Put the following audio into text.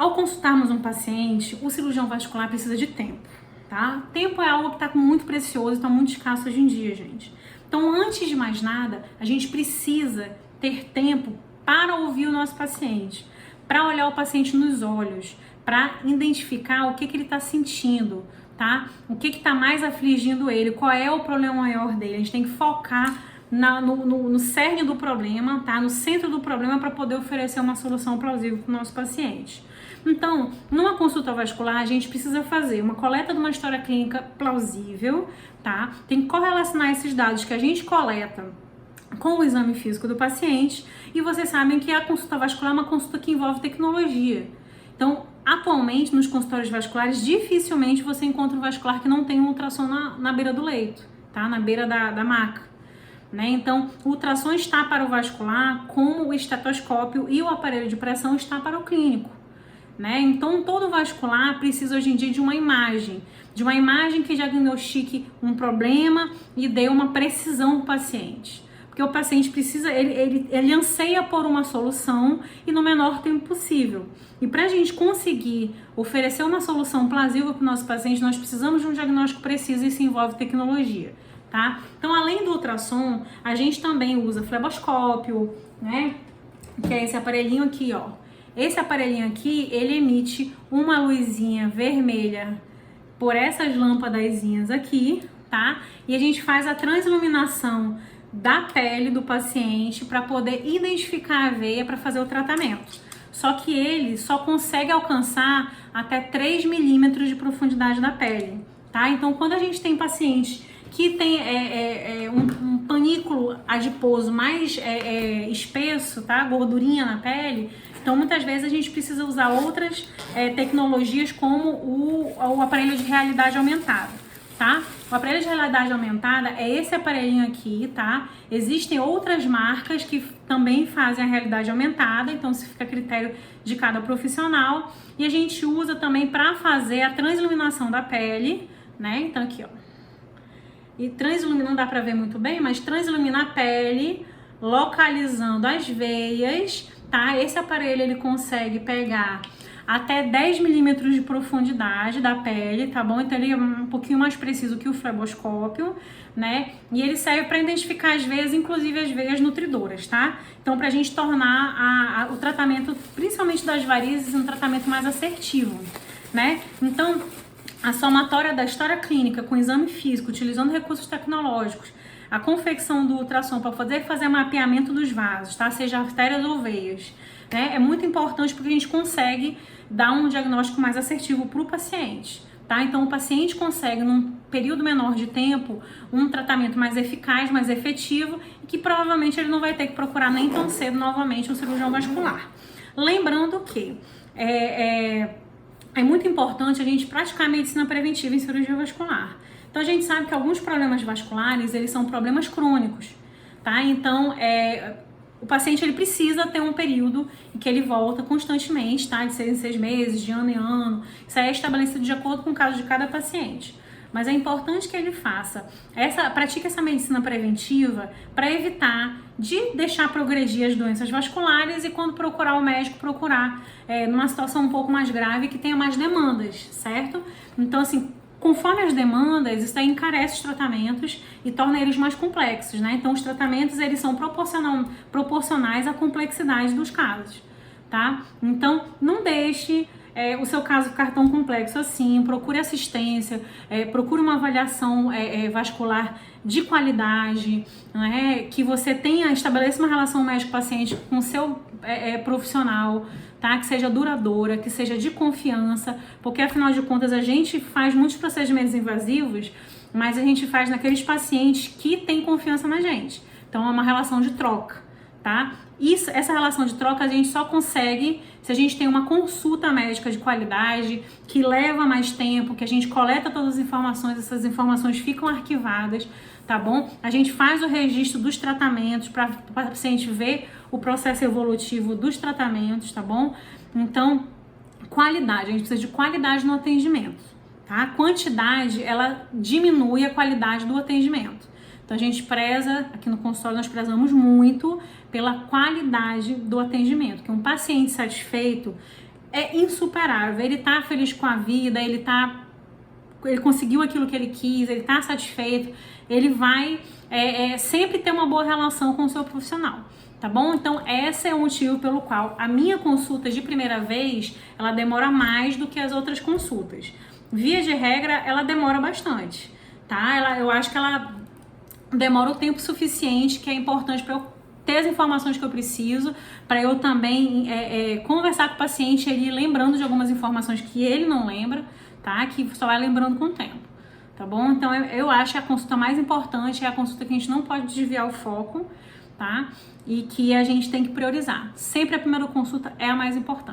Ao consultarmos um paciente, o cirurgião vascular precisa de tempo, tá? Tempo é algo que está muito precioso e está muito escasso hoje em dia, gente. Então, antes de mais nada, a gente precisa ter tempo para ouvir o nosso paciente, para olhar o paciente nos olhos, para identificar o que ele está sentindo, tá? O que está mais afligindo ele, qual é o problema maior dele. A gente tem que focar no cerne do problema, tá? No centro do problema, para poder oferecer uma solução plausível para o nosso paciente. Então, numa consulta vascular, a gente precisa fazer uma coleta de uma história clínica plausível, tá? Tem que correlacionar esses dados que a gente coleta com o exame físico do paciente, e vocês sabem que a consulta vascular é uma consulta que envolve tecnologia. Então, atualmente, nos consultórios vasculares, dificilmente você encontra um vascular que não tem um ultrassom na beira do leito, tá? Na beira da maca, né? Então, o ultrassom está para o vascular, como o estetoscópio e o aparelho de pressão está para o clínico, né? Então, todo vascular precisa hoje em dia de uma imagem que diagnostique um problema e dê uma precisão ao paciente. Porque o paciente precisa, ele anseia por uma solução e no menor tempo possível. E para a gente conseguir oferecer uma solução plausível para o nosso paciente, nós precisamos de um diagnóstico preciso, e isso envolve tecnologia, tá? Então, além do ultrassom, a gente também usa fleboscópio, né? Que é esse aparelhinho aqui, ó. Esse aparelhinho aqui, ele emite uma luzinha vermelha por essas lâmpadazinhas aqui, tá? E a gente faz a transiluminação da pele do paciente para poder identificar a veia para fazer o tratamento. Só que ele só consegue alcançar até 3 milímetros de profundidade da pele, tá? Então, quando a gente tem paciente que tem um panículo adiposo mais espesso, tá? Gordurinha na pele, então muitas vezes a gente precisa usar outras tecnologias, como o aparelho de realidade aumentada, tá? O aparelho de realidade aumentada é esse aparelhinho aqui, tá? Existem outras marcas que também fazem a realidade aumentada, então isso fica a critério de cada profissional. E a gente usa também para fazer a transiluminação da pele, né? Então aqui, ó. E transiluminar, não dá para ver muito bem, mas transiluminar a pele, localizando as veias, tá? Esse aparelho, ele consegue pegar até 10 milímetros de profundidade da pele, tá bom? Então ele é um pouquinho mais preciso que o fleboscópio, né? E ele serve para identificar as veias, inclusive as veias nutridoras, tá? Então, pra gente tornar o tratamento, principalmente das varizes, um tratamento mais assertivo, né? Então, a somatória da história clínica com exame físico, utilizando recursos tecnológicos, a confecção do ultrassom para fazer mapeamento dos vasos, tá? Seja artérias ou veias, né? É muito importante, porque a gente consegue dar um diagnóstico mais assertivo para o paciente, tá? Então, o paciente consegue, num período menor de tempo, um tratamento mais eficaz, mais efetivo, e que provavelmente ele não vai ter que procurar nem tão cedo novamente um cirurgião vascular. Lembrando que é muito importante a gente praticar a medicina preventiva em cirurgia vascular. Então, a gente sabe que alguns problemas vasculares, eles são problemas crônicos, tá? Então, o paciente, ele precisa ter um período em que ele volta constantemente, tá? De 6 em 6 meses, de ano em ano. Isso aí é estabelecido de acordo com o caso de cada paciente. Mas é importante que ele pratique essa medicina preventiva para evitar de deixar progredir as doenças vasculares, e quando procurar o médico, procurar numa situação um pouco mais grave, que tenha mais demandas, certo? Então, assim, conforme as demandas, isso aí encarece os tratamentos e torna eles mais complexos, né? Então, os tratamentos, eles são proporcionais à complexidade dos casos, tá? Então, não deixe o seu caso ficar tão complexo assim. Procure assistência, procure uma avaliação vascular de qualidade, né? Que você estabeleça uma relação médico-paciente com o seu profissional, tá? Que seja duradoura, que seja de confiança, porque afinal de contas a gente faz muitos procedimentos invasivos, mas a gente faz naqueles pacientes que têm confiança na gente. Então é uma relação de troca, tá? Essa relação de troca a gente só consegue se a gente tem uma consulta médica de qualidade, que leva mais tempo, que a gente coleta todas as informações, essas informações ficam arquivadas, tá bom? A gente faz o registro dos tratamentos para o paciente ver o processo evolutivo dos tratamentos, tá bom? Então, qualidade, a gente precisa de qualidade no atendimento, tá? A quantidade, ela diminui a qualidade do atendimento. Então, a gente preza, aqui no consultório nós prezamos muito pela qualidade do atendimento, que um paciente satisfeito é insuperável. Ele tá feliz com a vida, ele conseguiu aquilo que ele quis, ele tá satisfeito, ele vai sempre ter uma boa relação com o seu profissional, tá bom? Então, esse é o motivo pelo qual a minha consulta de primeira vez, ela demora mais do que as outras consultas. Via de regra, ela demora bastante, tá? Eu acho que ela demora o tempo suficiente, que é importante para eu ter as informações que eu preciso, para eu também conversar com o paciente, ele lembrando de algumas informações que ele não lembra, tá? Que só vai lembrando com o tempo, tá bom? Então, eu acho que a consulta mais importante é a consulta que a gente não pode desviar o foco, tá? E que a gente tem que priorizar. Sempre a primeira consulta é a mais importante.